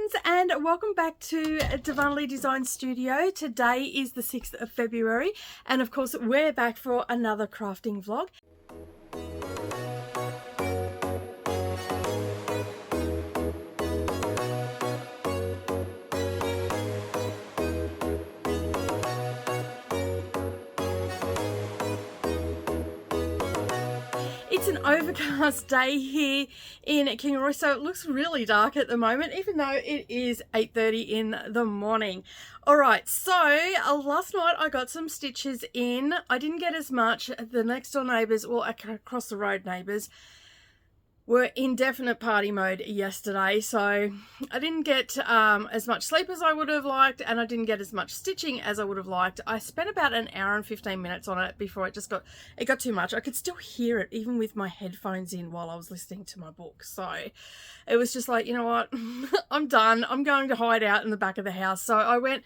friends, and welcome back to Darvanalee Design Studio. Today is the 6th of February, and of course we're back for another crafting vlog. It's an overcast day here in Kingaroy, so it looks really dark at the moment, even though it is 8:30 in the morning. Alright, so last night I got some stitches in. I didn't get as much. The next door neighbours, or across the road neighbours, were in definite party mode yesterday, so I didn't get as much sleep as I would have liked, and I didn't get as much stitching as I would have liked. I spent about an hour and 15 minutes on it before it got too much. I could still hear it even with my headphones in while I was listening to my book, so it was just like, you know what, I'm done. I'm going to hide out in the back of the house. So I went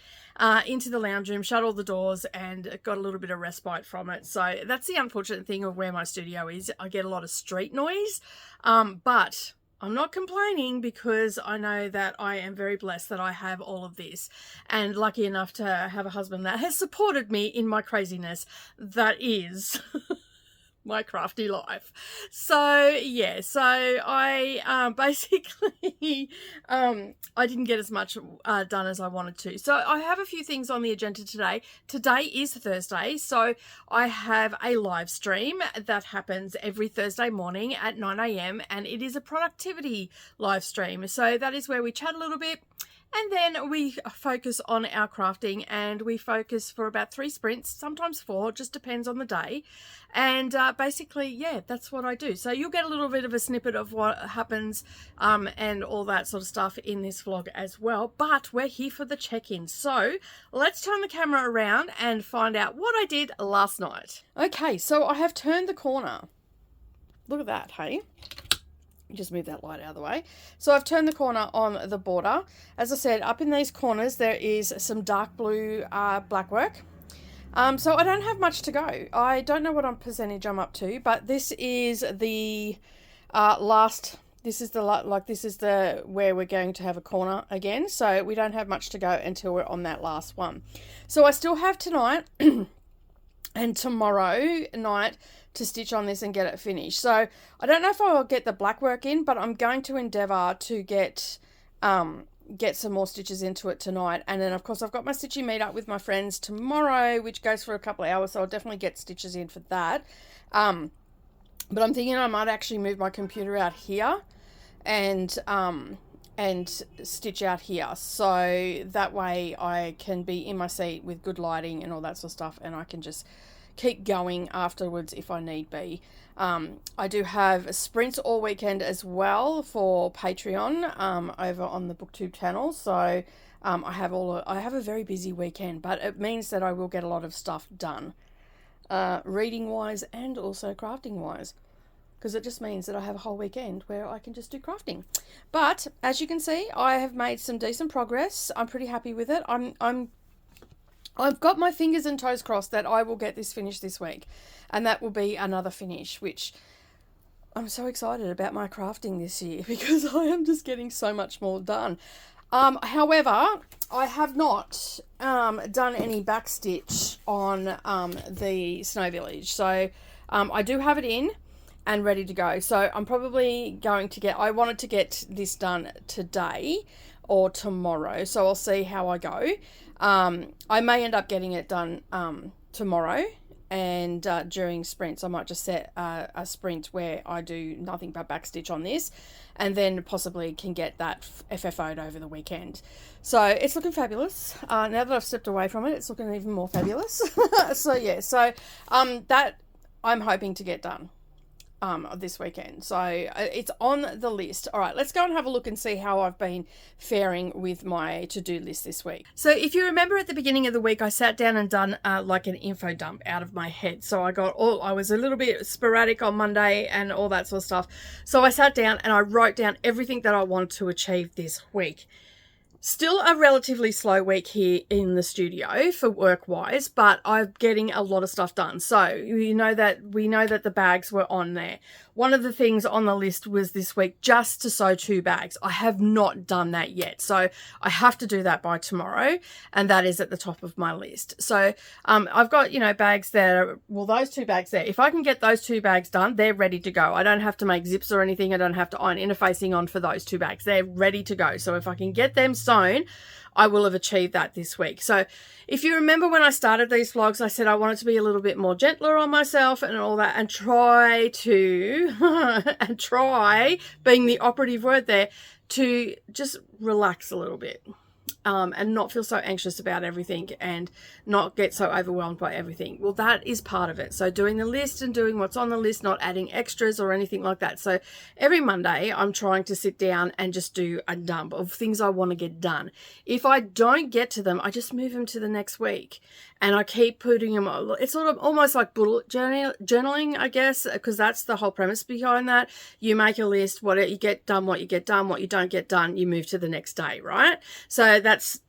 into the lounge room, shut all the doors, and got a little bit of respite from it. So that's the unfortunate thing of where my studio is. I get a lot of street noise, but I'm not complaining because I know that I am very blessed that I have all of this, and lucky enough to have a husband that has supported me in my craziness that is my crafty life. So yeah, so I basically I didn't get as much done as I wanted to. So I have a few things on the agenda today. Today is Thursday, so I have a live stream that happens every Thursday morning at 9 AM, and it is a productivity live stream. So that is where we chat a little bit, and then we focus on our crafting, and we focus for about 3 sprints, sometimes 4, just depends on the day. And basically, yeah, that's what I do. So you'll get a little bit of a snippet of what happens and all that sort of stuff in this vlog as well. But we're here for the check-in. So let's turn the camera around and find out what I did last night. Okay, so I have turned the corner. Look at that, hey? Just move that light out of the way. So I've turned the corner on the border. As I said, up in these corners there is some dark blue black work. So I don't have much to go. I don't know what percentage I'm up to, but this is the this is the where we're going to have a corner again. So we don't have much to go until we're on that last one. So I still have tonight and tomorrow night to stitch on this and get it finished. So I don't know if I'll get the black work in, but I'm going to endeavour to get some more stitches into it tonight. And then of course I've got my stitching meet up with my friends tomorrow, which goes for a couple of hours, so I'll definitely get stitches in for that. But I'm thinking I might actually move my computer out here and stitch out here, so that way I can be in my seat with good lighting and all that sort of stuff, and I can just keep going afterwards if I need be. I do have sprints all weekend as well for Patreon over on the BookTube channel, so I have a very busy weekend, but it means that I will get a lot of stuff done, reading wise and also crafting wise, because it just means that I have a whole weekend where I can just do crafting. But as you can see, I have made some decent progress. I'm pretty happy with it. I've got my fingers and toes crossed that I will get this finished this week, and that will be another finish, which I'm so excited about my crafting this year because I am just getting so much more done. However, I have not done any backstitch on the Snow Village, so I do have it in and ready to go. So I'm probably going to I wanted to get this done today or tomorrow, so I'll see how I go. I may end up getting it done tomorrow, and during sprints I might just set a sprint where I do nothing but backstitch on this, and then possibly can get that FFO'd over the weekend. So it's looking fabulous. Now that I've stepped away from it, it's looking even more fabulous. So yeah, so that I'm hoping to get done this weekend, so it's on the list. All right, let's go and have a look and see how I've been faring with my to-do list this week. So if you remember at the beginning of the week, I sat down and done like an info dump out of my head. So I was a little bit sporadic on Monday and all that sort of stuff. So I sat down and I wrote down everything that I wanted to achieve this week. Still a relatively slow week here in the studio for work-wise, but I'm getting a lot of stuff done. So we know that the bags were on there. one of the things on the list was this week just to sew 2 bags. I have not done that yet, so I have to do that by tomorrow, and that is at the top of my list. So I've got, you know, bags there. Well, those 2 bags there, if I can get those 2 bags done, they're ready to go. I don't have to make zips or anything. I don't have to iron interfacing on for those 2 bags. They're ready to go. So if I can get them sewn, I will have achieved that this week. So if you remember when I started these vlogs, I said I wanted to be a little bit more gentler on myself and all that, and try to, and try being the operative word there, to just relax a little bit. And not feel so anxious about everything and not get so overwhelmed by everything. Well, that is part of it. So doing the list and doing what's on the list, not adding extras or anything like that. So every Monday I'm trying to sit down and just do a dump of things I want to get done. If I don't get to them, I just move them to the next week. And I keep putting them, it's sort of almost like bullet journaling, I guess, because that's the whole premise behind that. You make a list, what you get done, what you get done, what you don't get done, you move to the next day, right? So that's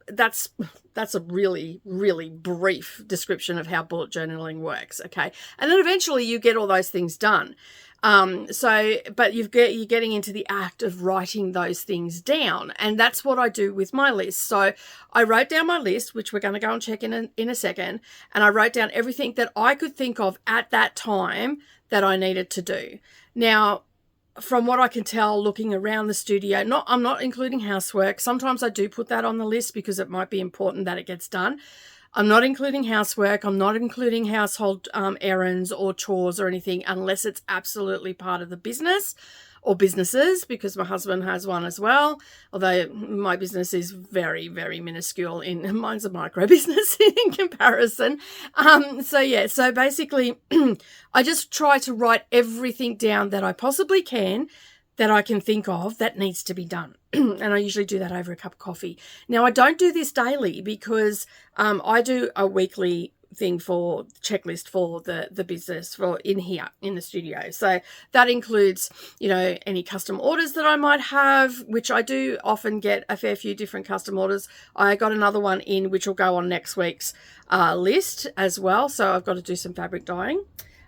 a really, really brief description of how bullet journaling works, okay? And then eventually you get all those things done. But you're getting into the act of writing those things down, and that's what I do with my list. So I wrote down my list, which we're going to go and check in a second, and I wrote down everything that I could think of at that time that I needed to do. Now, from what I can tell looking around the studio, I'm not including housework. Sometimes I do put that on the list because it might be important that it gets done. I'm not including housework. I'm not including household errands or chores or anything unless it's absolutely part of the business or businesses, because my husband has one as well. Although my business is very, very minuscule. Mine's a micro business in comparison. So basically I just try to write everything down that I possibly can, that I can think of that needs to be done. And I usually do that over a cup of coffee. Now, I don't do this daily because I do a weekly thing for checklist for the business for in here in the studio. So that includes, you know, any custom orders that I might have, which I do often get a fair few different custom orders. I got another one in which will go on next week's list as well. So I've got to do some fabric dyeing.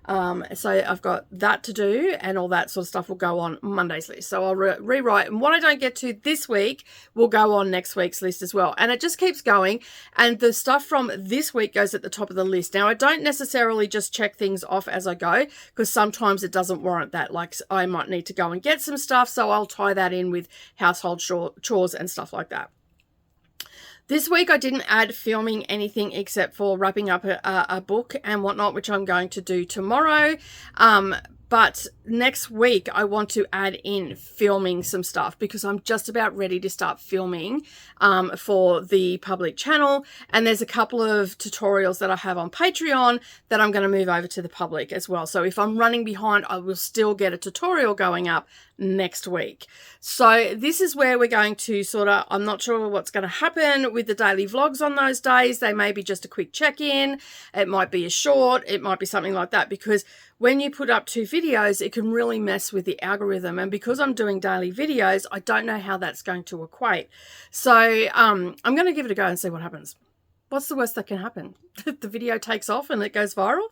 So I've got that to do, and all that sort of stuff will go on Monday's list. So I'll rewrite, and what I don't get to this week will go on next week's list as well. And it just keeps going. And the stuff from this week goes at the top of the list. Now, I don't necessarily just check things off as I go, because sometimes it doesn't warrant that. Like, I might need to go and get some stuff. So I'll tie that in with household chores and stuff like that. This week I didn't add filming anything except for wrapping up a book and whatnot, which I'm going to do tomorrow. But next week I want to add in filming some stuff, because I'm just about ready to start filming for the public channel. And there's a couple of tutorials that I have on Patreon that I'm going to move over to the public as well. So if I'm running behind, I will still get a tutorial going up next week. So this is where we're going to sort of, I'm not sure what's going to happen with the daily vlogs on those days. They may be just a quick check-in. It might be a short. It might be something like that, because when you put up 2 videos, it can really mess with the algorithm. And because I'm doing daily videos, I don't know how that's going to equate. So I'm going to give it a go and see what happens. What's the worst that can happen? The video takes off and it goes viral,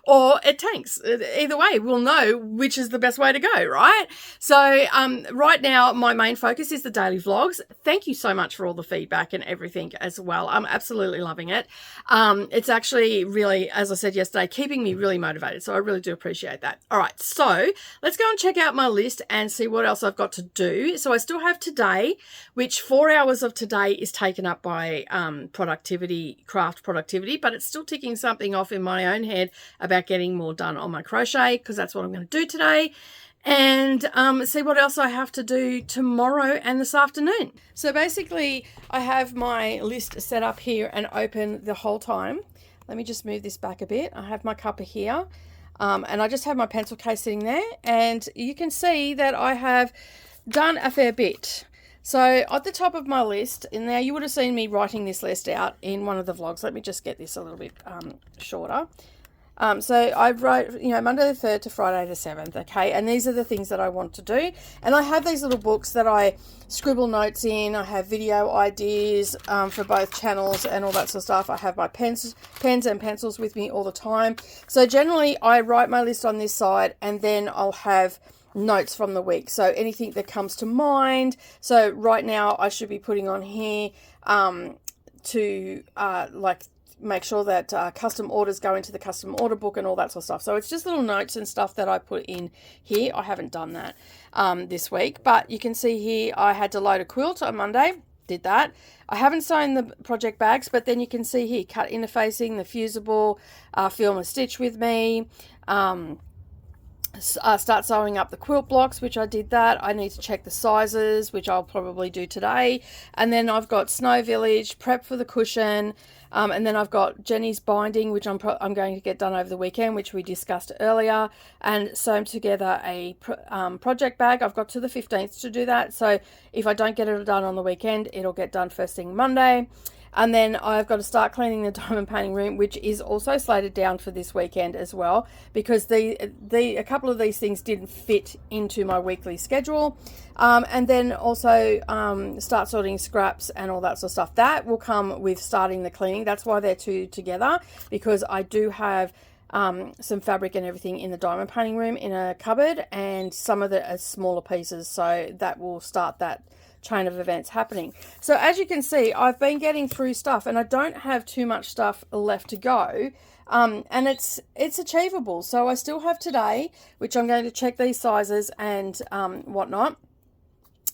or it tanks. Either way, we'll know which is the best way to go, right? So right now, my main focus is the daily vlogs. Thank you so much for all the feedback and everything as well. I'm absolutely loving it. It's actually really, as I said yesterday, keeping me really motivated. So I really do appreciate that. All right, so let's go and check out my list and see what else I've got to do. So I still have today, which 4 hours of today is taken up by craft productivity, but it's still ticking something off in my own head about getting more done on my crochet, because that's what I'm going to do today, and see what else I have to do tomorrow and this afternoon. So basically I have my list set up here and open the whole time. Let me just move this back a bit. I have my cuppa here, and I just have my pencil case sitting there, and you can see that I have done a fair bit. So at the top of my list, and now you would have seen me writing this list out in one of the vlogs. Let me just get this a little bit shorter. So I wrote, Monday the 3rd to Friday the 7th, okay? And these are the things that I want to do. And I have these little books that I scribble notes in. I have video ideas for both channels and all that sort of stuff. I have my pens and pencils with me all the time. So generally, I write my list on this side, and then I'll have notes from the week. So anything that comes to mind. So right now, I should be putting on here to make sure that custom orders go into the custom order book and all that sort of stuff. So it's just little notes and stuff that I put in here. I haven't done that this week, but you can see here I had to load a quilt on Monday. Did that. I haven't sewn the project bags, but then you can see here, cut interfacing, the fusible, film a stitch with me, start sewing up the quilt blocks, which I did that. I need to check the sizes, which I'll probably do today. And then I've got Snow Village, prep for the cushion, and then I've got Jenny's binding, which I'm going to get done over the weekend, which we discussed earlier, and sewn together a project bag. I've got to the 15th to do that, so if I don't get it done on the weekend, it'll get done first thing Monday. And then I've got to start cleaning the diamond painting room, which is also slated down for this weekend as well, because a couple of these things didn't fit into my weekly schedule. And then also start sorting scraps and all that sort of stuff. That will come with starting the cleaning. That's why they're two together, because I do have some fabric and everything in the diamond painting room in a cupboard, and some of the smaller pieces. So that will start that chain of events happening. So as you can see, I've been getting through stuff, and I don't have too much stuff left to go, and it's achievable. So I still have today, which I'm going to check these sizes and whatnot.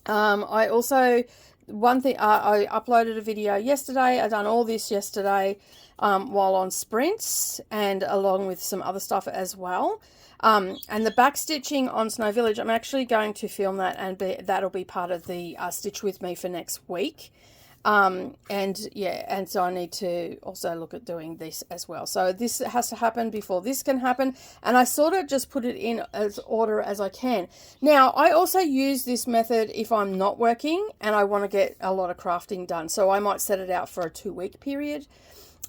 I also, one thing, I uploaded a video yesterday. I done all this yesterday while on sprints, and along with some other stuff as well. And the back stitching on Snow Village, I'm actually going to film that, and that'll be part of the stitch with me for next week. And so I need to also look at doing this as well. So this has to happen before this can happen, and I sort of just put it in as order as I can. Now, I also use this method if I'm not working and I want to get a lot of crafting done. So I might set it out for a 2-week period.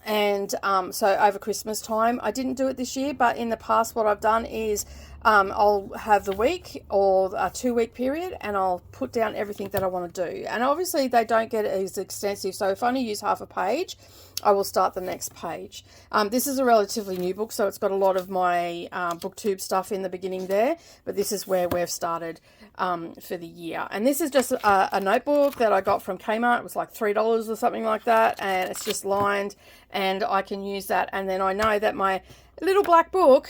And so over Christmas time, I didn't do it this year, but in the past what I've done is I'll have the week or a 2-week period, and I'll put down everything that I want to do. And obviously they don't get as extensive, so if I only use half a page, I will start the next page. This is a relatively new book, so it's got a lot of my booktube stuff in the beginning there, but this is where we've started for the year. And this is just a notebook that I got from Kmart. It was like $3 or something like that, and it's just lined, and I can use that. And then I know that my little black book,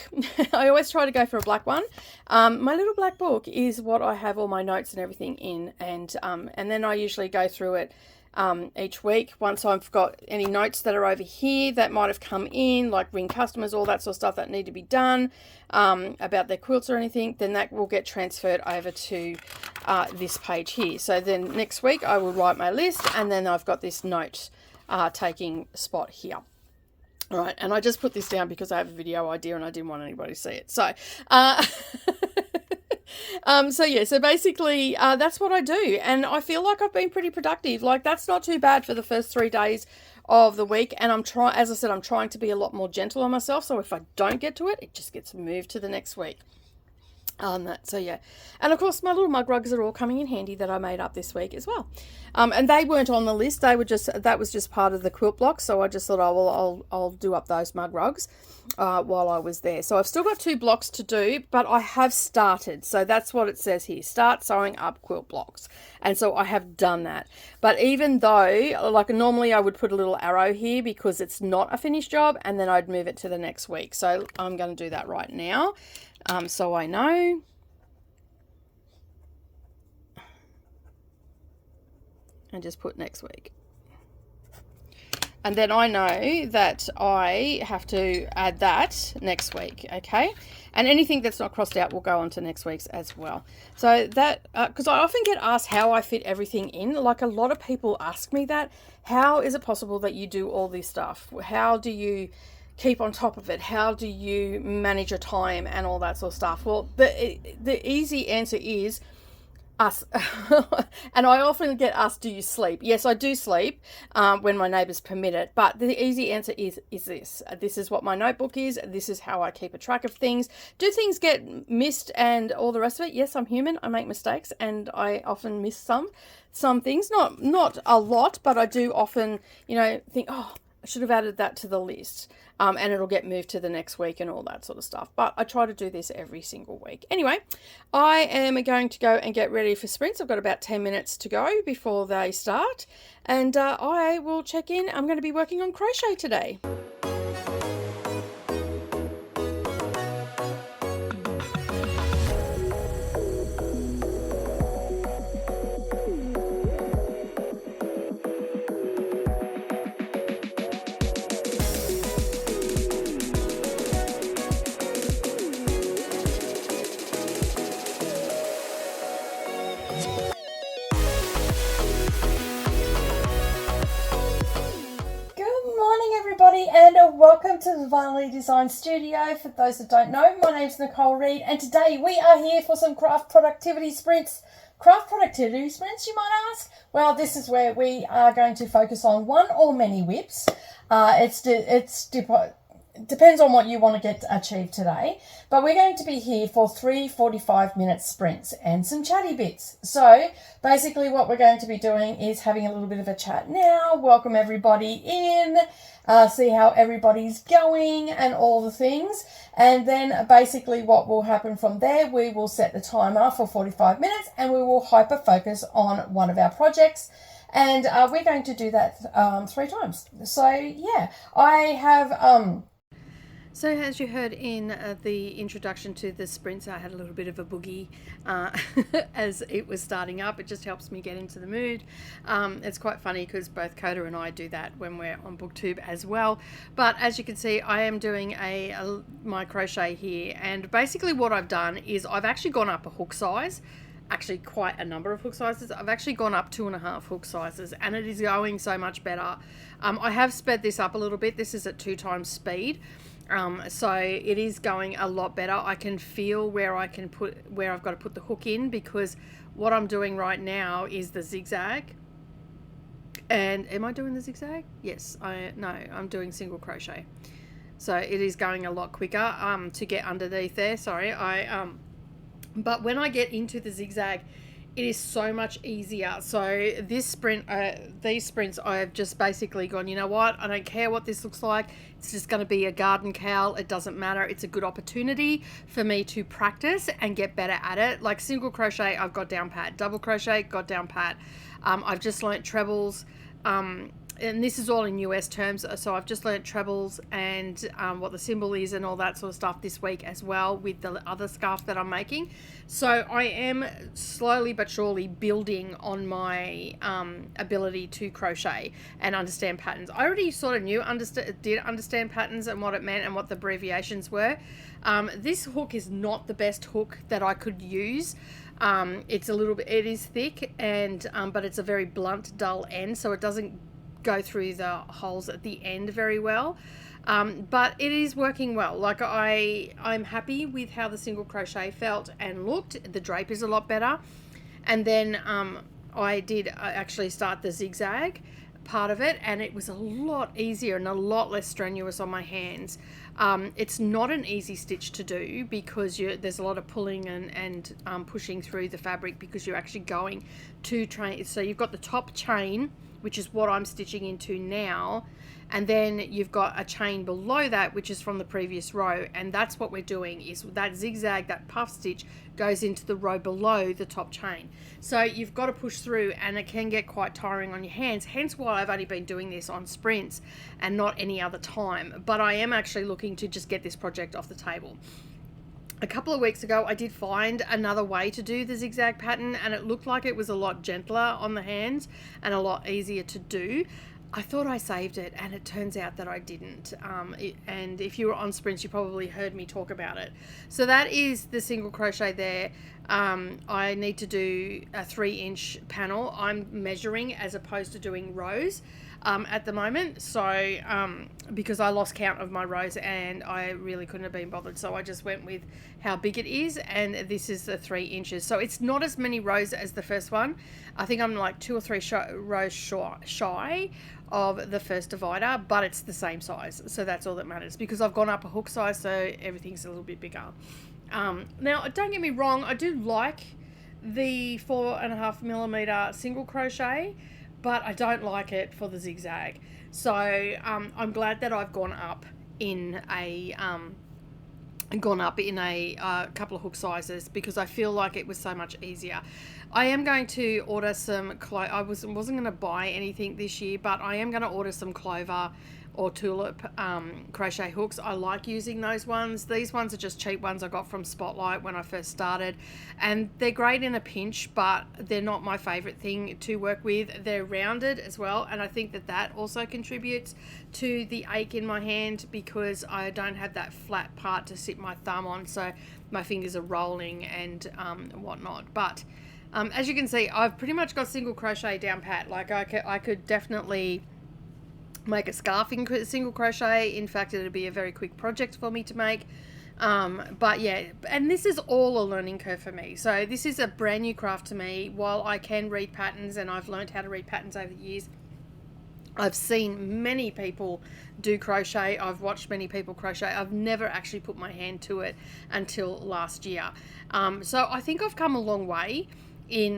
I always try to go for a black one. My little black book is what I have all my notes and everything in, and then I usually go through it each week. Once I've got any notes that are over here that might have come in, like ring customers, all that sort of stuff that need to be done about their quilts or anything, then that will get transferred over to this page here. So then next week I will write my list, and then I've got this note taking spot here. All right, and I just put this down because I have a video idea and I didn't want anybody to see it. So so basically that's what I do, and I feel like I've been pretty productive. Like, that's not too bad for the first 3 days of the week, and I'm trying to be a lot more gentle on myself, so if I don't get to it, it just gets moved to the next week. So yeah, and of course my little mug rugs are all coming in handy that I made up this week as well, and they weren't on the list. They were that was just part of the quilt block, so I just thought, oh well, I'll do up those mug rugs while I was there. So I've still got 2 blocks to do, but I have started. So that's what it says here: start sewing up quilt blocks. And so I have done that. But even though, like, normally I would put a little arrow here because it's not a finished job, and then I'd move it to the next week. So I'm going to do that right now. So I know. And just put next week. And then I know that I have to add that next week, okay? And anything that's not crossed out will go on to next week's as well. So that, because I often get asked how I fit everything in. Like, a lot of people ask me that. How is it possible that you do all this stuff? How do you keep on top of it? How do you manage your time and all that sort of stuff? Well, the easy answer is us. And I often get asked, do you sleep? Yes, I do sleep when my neighbours permit it, but the easy answer is this. This is what my notebook is. This is how I keep a track of things. Do things get missed and all the rest of it? Yes, I'm human. I make mistakes, and I often miss some things. Not a lot, but I do often, think, oh, I should have added that to the list. And it'll get moved to the next week and all that sort of stuff. But I try to do this every single week. Anyway, I am going to go and get ready for sprints. I've got about 10 minutes to go before they start. And I will check in. I'm going to be working on crochet today. And welcome to the Darvanalee Design Studio. For those that don't know, my name's Nicole Reed, and today we are here for some craft productivity sprints. Craft productivity sprints, you might ask? Well, this is where we are going to focus on one or many whips. Depends on what you want to get achieved today, but we're going to be here for 3 45-minute sprints and some chatty bits. So basically what we're going to be doing is having a little bit of a chat now, welcome everybody in, see how everybody's going and all the things, and then basically what will happen from there, we will set the timer for 45 minutes and we will hyper focus on one of our projects. And we're going to do that 3 times. So yeah, I have So as you heard in the introduction to the sprints, I had a little bit of a boogie as it was starting up. It just helps me get into the mood. It's quite funny because both Coda and I do that when we're on BookTube as well. But as you can see, I am doing my crochet here, and basically what I've done is I've actually gone up a hook size. Actually quite a number of hook sizes. I've actually gone up 2.5 hook sizes, and it is going so much better. I have sped this up a little bit. This is at 2 times speed. So it is going a lot better. I can feel where I've got to put the hook in, because what I'm doing right now is the zigzag. And am I doing the zigzag? Yes, I'm doing single crochet. So it is going a lot quicker to get underneath there. Sorry, but when I get into the zigzag, it is so much easier. So this sprint, these sprints, I've just basically gone, you know what? I don't care what this looks like. It's just going to be a garden cowl. It doesn't matter. It's a good opportunity for me to practice and get better at it. Like single crochet, I've got down pat. Double crochet, got down pat. I've just learnt trebles. And this is all in US terms, so I've just learnt trebles and what the symbol is and all that sort of stuff this week as well with the other scarf that I'm making. So I am slowly but surely building on my ability to crochet and understand patterns. I already sort of did understand patterns and what it meant and what the abbreviations were. This hook is not the best hook that I could use. It is thick, and but it's a very blunt, dull end, so it doesn't go through the holes at the end very well, but it is working well. Like I'm happy with how the single crochet felt and looked. The drape is a lot better, and then I did actually start the zigzag part of it, and it was a lot easier and a lot less strenuous on my hands. It's not an easy stitch to do because there's a lot of pulling and pushing through the fabric, because you're actually going to train. So you've got the top chain, which is what I'm stitching into now, and then you've got a chain below that, which is from the previous row, and that's what we're doing, is that zigzag, that puff stitch goes into the row below the top chain. So you've got to push through, and it can get quite tiring on your hands, hence why I've only been doing this on sprints and not any other time. But I am actually looking to just get this project off the table. A couple of weeks ago, I did find another way to do the zigzag pattern, and it looked like it was a lot gentler on the hands and a lot easier to do. I thought I saved it, and it turns out that I didn't. And if you were on sprints, you probably heard me talk about it. So that is the single crochet there. I need to do a 3-inch panel. I'm measuring as opposed to doing rows at the moment, so because I lost count of my rows and I really couldn't have been bothered, so I just went with how big it is, and this is the 3 inches, so it's not as many rows as the first one. I think I'm like 2 or 3 rows shy of the first divider, but it's the same size, so that's all that matters, because I've gone up a hook size, so everything's a little bit bigger. Now don't get me wrong, I do like the 4.5mm single crochet, but I don't like it for the zigzag. So I'm glad that I've gone up in a couple of hook sizes, because I feel like it was so much easier. I am going to order some I wasn't going to buy anything this year, but I am going to order some clover or tulip crochet hooks. I like using those ones. These ones are just cheap ones I got from Spotlight when I first started, and they're great in a pinch, but they're not my favorite thing to work with. They're rounded as well, and I think that that also contributes to the ache in my hand, because I don't have that flat part to sit my thumb on, so my fingers are rolling and whatnot. But as you can see, I've pretty much got single crochet down pat. Like I could definitely make a scarf in single crochet. In fact, it'd be a very quick project for me to make. But yeah, and this is all a learning curve for me. So this is a brand new craft to me. While I can read patterns, and I've learned how to read patterns over the years, I've seen many people do crochet. I've watched many people crochet. I've never actually put my hand to it until last year. So I think I've come a long way in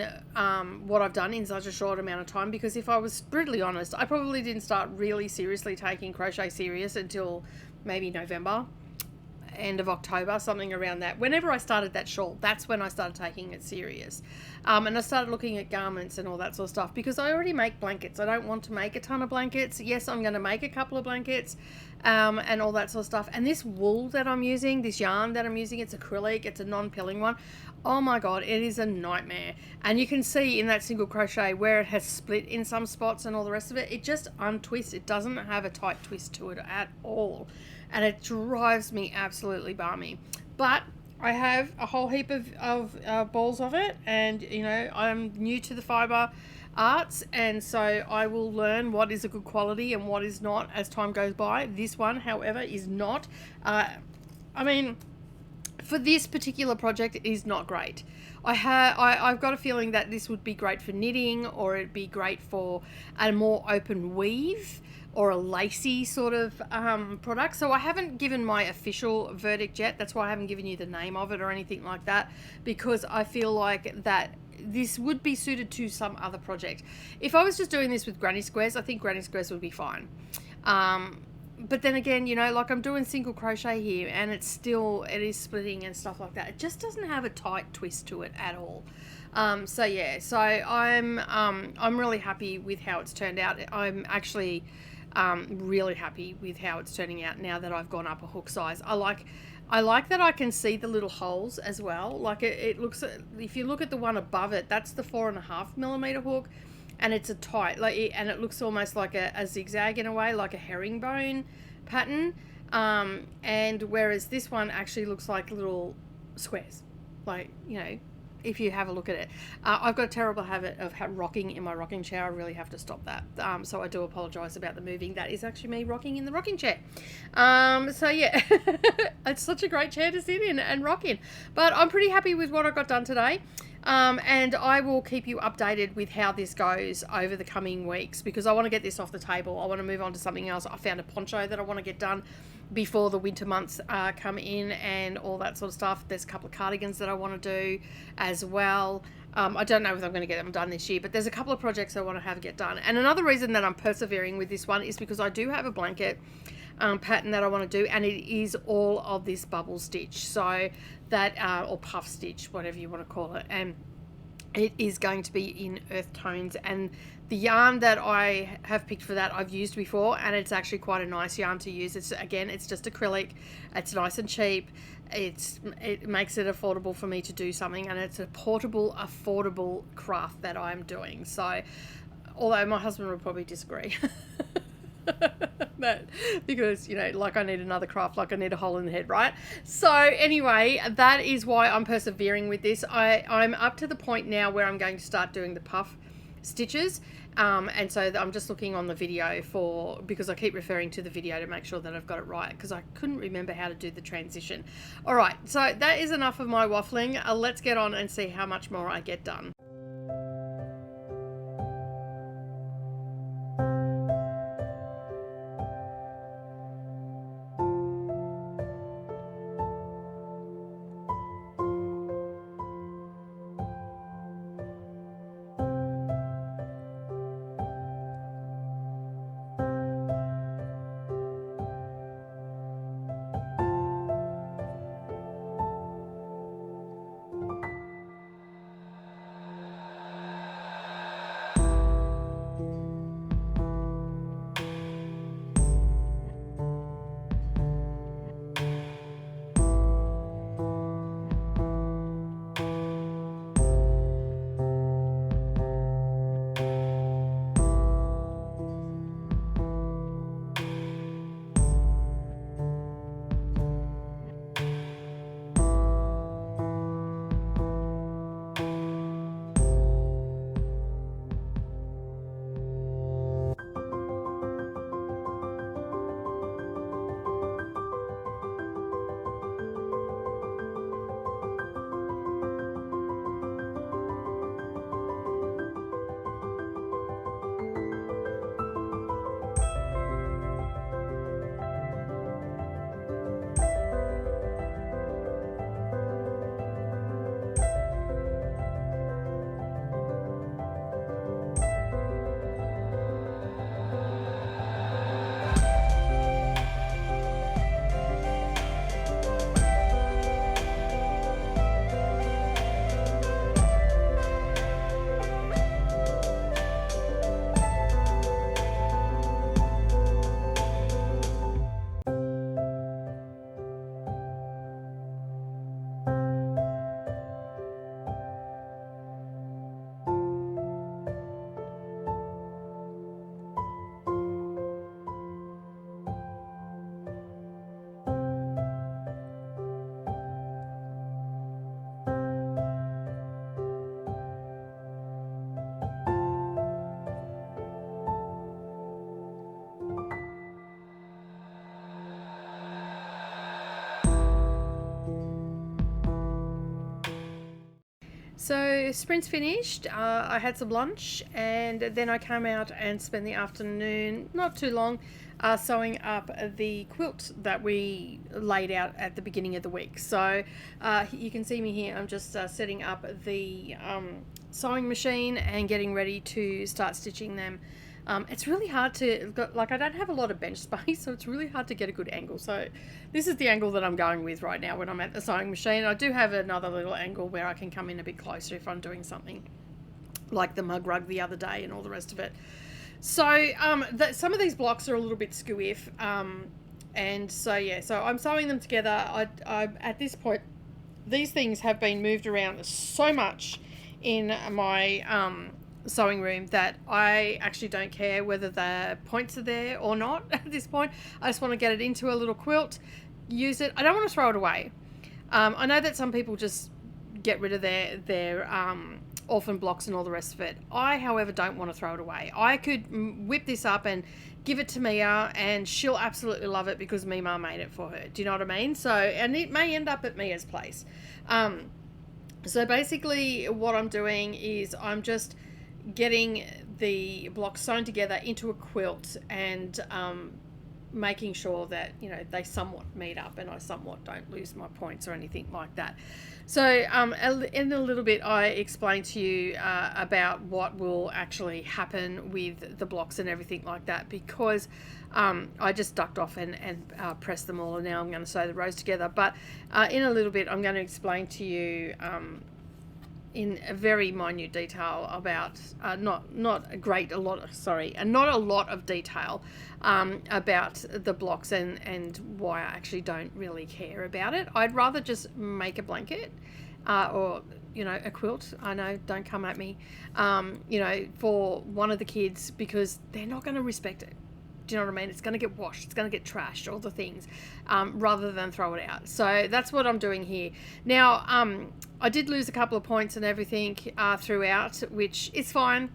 what I've done in such a short amount of time, because if I was brutally honest, I probably didn't start really seriously taking crochet serious until maybe November, end of October, something around that. Whenever I started that shawl, that's when I started taking it serious. And I started looking at garments and all that sort of stuff, because I already make blankets. I don't want to make a ton of blankets. Yes, I'm going to make a couple of blankets and all that sort of stuff. And this wool that I'm using, this yarn that I'm using, it's acrylic, it's a non-pilling one. Oh my god, it is a nightmare. And you can see in that single crochet where it has split in some spots and all the rest of it, it just untwists. It doesn't have a tight twist to it at all, and it drives me absolutely balmy. But I have a whole heap of balls of it, and you know, I'm new to the fiber arts, and so I will learn what is a good quality and what is not as time goes by. This one, however, is not. I mean, for this particular project, it is not great. I've got a feeling that this would be great for knitting, or it'd be great for a more open weave or a lacy sort of product. So I haven't given my official verdict yet. That's why I haven't given you the name of it or anything like that, because I feel like that this would be suited to some other project. If I was just doing this with granny squares, I think granny squares would be fine. But then again, you know, like I'm doing single crochet here, and it is splitting and stuff like that. It just doesn't have a tight twist to it at all. So yeah, so I'm really happy with how it's turned out. I'm actually really happy with how it's turning out now that I've gone up a hook size. I like that I can see the little holes as well. Like it looks, if you look at the one above it, that's the 4.5mm hook. And it's a tight, and it looks almost like a zigzag in a way, like a herringbone pattern. And whereas this one actually looks like little squares, like, you know, if you have a look at it. I've got a terrible habit of rocking in my rocking chair. I really have to stop that. So I do apologise about the moving. That is actually me rocking in the rocking chair. So yeah, it's such a great chair to sit in and rock in. But I'm pretty happy with what I got done today. And I will keep you updated with how this goes over the coming weeks, because I want to get this off the table. I want to move on to something else. I found a poncho that I want to get done before the winter months come in and all that sort of stuff. There's a couple of cardigans that I want to do as well. I don't know if I'm going to get them done this year, but there's a couple of projects I want to get done. And another reason that I'm persevering with this one is because I do have a blanket pattern that I want to do, and it is all of this bubble stitch, so that or puff stitch, whatever you want to call it, and it is going to be in earth tones. And the yarn that I have picked for that I've used before, and it's actually quite a nice yarn to use. It's just acrylic. It's nice and cheap. It makes it affordable for me to do something, and it's a portable, affordable craft that I'm doing. So although my husband would probably disagree. that, because, you know, like I need another craft, like I need a hole in the head, right? So anyway, that is why I'm persevering with this. I'm up to the point now where I'm going to start doing the puff stitches, and so I'm just looking on the video because I keep referring to the video to make sure that I've got it right, because I couldn't remember how to do the transition. All right, so that is enough of my waffling. Let's get on and see how much more I get done. So sprint's finished. I had some lunch, and then I came out and spent the afternoon, not too long, sewing up the quilt that we laid out at the beginning of the week. So you can see me here. I'm just setting up the sewing machine and getting ready to start stitching them. It's really hard to, like, I don't have a lot of bench space, so it's really hard to get a good angle. So this is the angle that I'm going with right now when I'm at the sewing machine. I do have another little angle where I can come in a bit closer if I'm doing something like the mug rug the other day and all the rest of it. So some of these blocks are a little bit skew-if, and so yeah, so I'm sewing them together. I at this point, these things have been moved around so much in my sewing room that I actually don't care whether the points are there or not at this point. I just want to get it into a little quilt, use it. I don't want to throw it away. I know that some people just get rid of their orphan blocks and all the rest of it. I, however, don't want to throw it away. I could whip this up and give it to Mia, and she'll absolutely love it because Mima made it for her. Do you know what I mean? So, and it may end up at Mia's place. So basically what I'm doing is I'm just getting the blocks sewn together into a quilt and making sure that, you know, they somewhat meet up and I somewhat don't lose my points or anything like that. So in a little bit I explain to you about what will actually happen with the blocks and everything like that, because I just ducked off and pressed them all, and now I'm going to sew the rows together. But in a little bit I'm going to explain to you in a very minute detail about not a lot of detail about the blocks and why I actually don't really care about it. I'd rather just make a blanket or, you know, a quilt. I know, don't come at me, you know, for one of the kids, because they're not going to respect it. Do you know what I mean? It's going to get washed, it's going to get trashed, all the things, rather than throw it out. So that's what I'm doing here. Now, I did lose a couple of points and everything throughout, which is fine.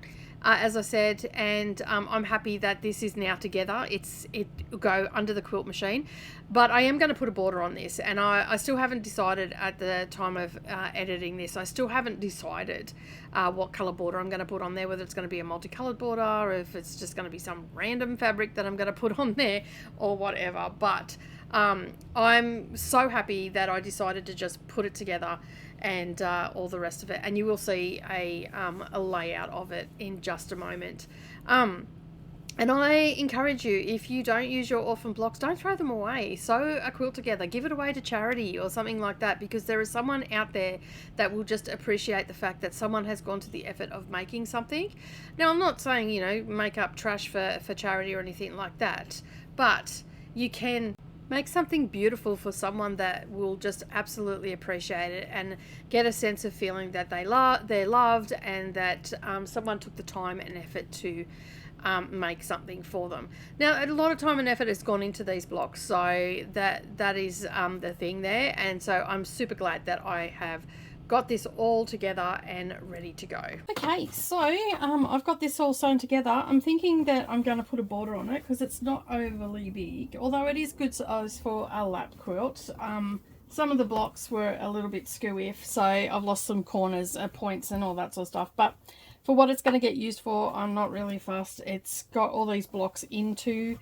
As I said, and I'm happy that this is now together. It will go under the quilt machine, but I am going to put a border on this, and I still haven't decided at the time of editing this. I still haven't decided what colour border I'm going to put on there, whether it's going to be a multicoloured border or if it's just going to be some random fabric that I'm going to put on there or whatever. But I'm so happy that I decided to just put it together and all the rest of it, and you will see a layout of it in just a moment. And I encourage you, if you don't use your orphan blocks, don't throw them away. Sew a quilt together, give it away to charity or something like that, because there is someone out there that will just appreciate the fact that someone has gone to the effort of making something. Now, I'm not saying, you know, make up trash for charity or anything like that, but you can make something beautiful for someone that will just absolutely appreciate it and get a sense of feeling that they're loved, and that someone took the time and effort to make something for them. Now, a lot of time and effort has gone into these blocks, so that is the thing there, and so I'm super glad that I have got this all together and ready to go. Okay, so I've got this all sewn together. I'm thinking that I'm going to put a border on it because it's not overly big, although it is good size for a lap quilt. Some of the blocks were a little bit skew-if, so I've lost some corners, points and all that sort of stuff, but for what it's going to get used for, I'm not really fussed. It's got all these blocks into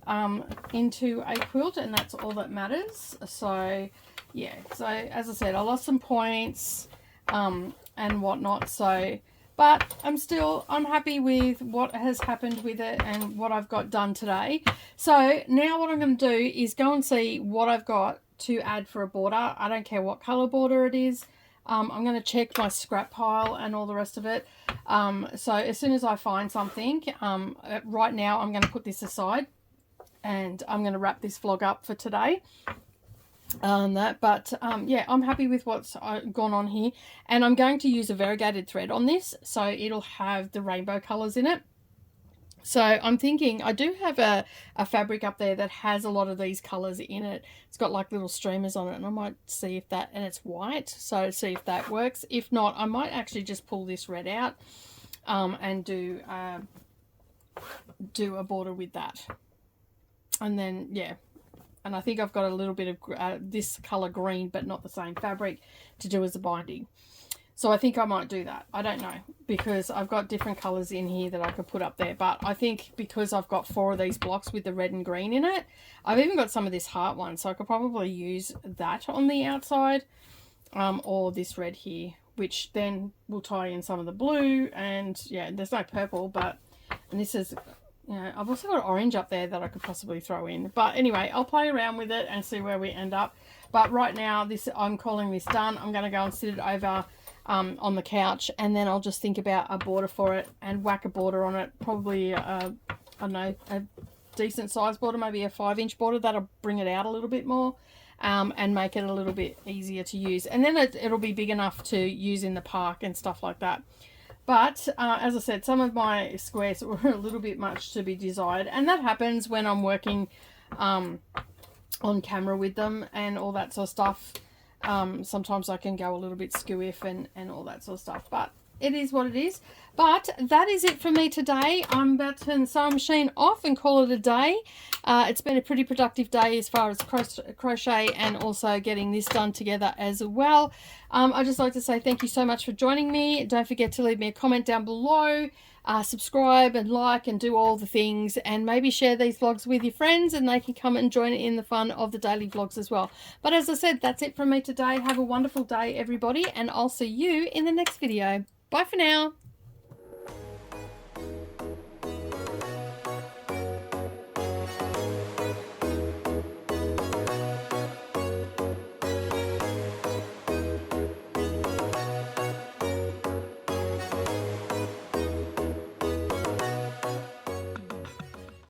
a quilt, and that's all that matters. So yeah, so as I said, I lost some points and whatnot, so but I'm happy with what has happened with it and what I've got done today. So now what I'm going to do is go and see what I've got to add for a border. I don't care what color border it is. I'm going to check my scrap pile and all the rest of it. So as soon as I find something, right now I'm going to put this aside and I'm going to wrap this vlog up for today. Yeah, I'm happy with what's gone on here, and I'm going to use a variegated thread on this, so it'll have the rainbow colors in it. So I'm thinking, I do have a fabric up there that has a lot of these colors in it. It's got like little streamers on it, and I might see if that, and it's white, so see if that works. If not, I might actually just pull this red out and do a border with that. And then yeah, and I think I've got a little bit of this color green, but not the same fabric, to do as a binding. So I think I might do that. I don't know, because I've got different colors in here that I could put up there. But I think because I've got 4 of these blocks with the red and green in it, I've even got some of this heart one, so I could probably use that on the outside, or this red here, which then will tie in some of the blue. And yeah, there's no purple, but, and this is, you know, I've also got orange up there that I could possibly throw in. But anyway, I'll play around with it and see where we end up. But right now, I'm calling this done. I'm going to go and sit it over on the couch, and then I'll just think about a border for it and whack a border on it. Probably, I don't know, a decent size border, maybe a 5-inch border. That'll bring it out a little bit more and make it a little bit easier to use. And then it'll be big enough to use in the park and stuff like that. But as I said, some of my squares were a little bit much to be desired, and that happens when I'm working on camera with them and all that sort of stuff. Sometimes I can go a little bit skew-if and all that sort of stuff, but it is what it is. But that is it for me today. I'm about to turn the sewing machine off and call it a day. It's been a pretty productive day as far as crochet and also getting this done together as well. I'd just like to say thank you so much for joining me. Don't forget to leave me a comment down below. Subscribe and like and do all the things, and maybe share these vlogs with your friends and they can come and join in the fun of the daily vlogs as well. But as I said, that's it from me today. Have a wonderful day, everybody, and I'll see you in the next video. Bye for now.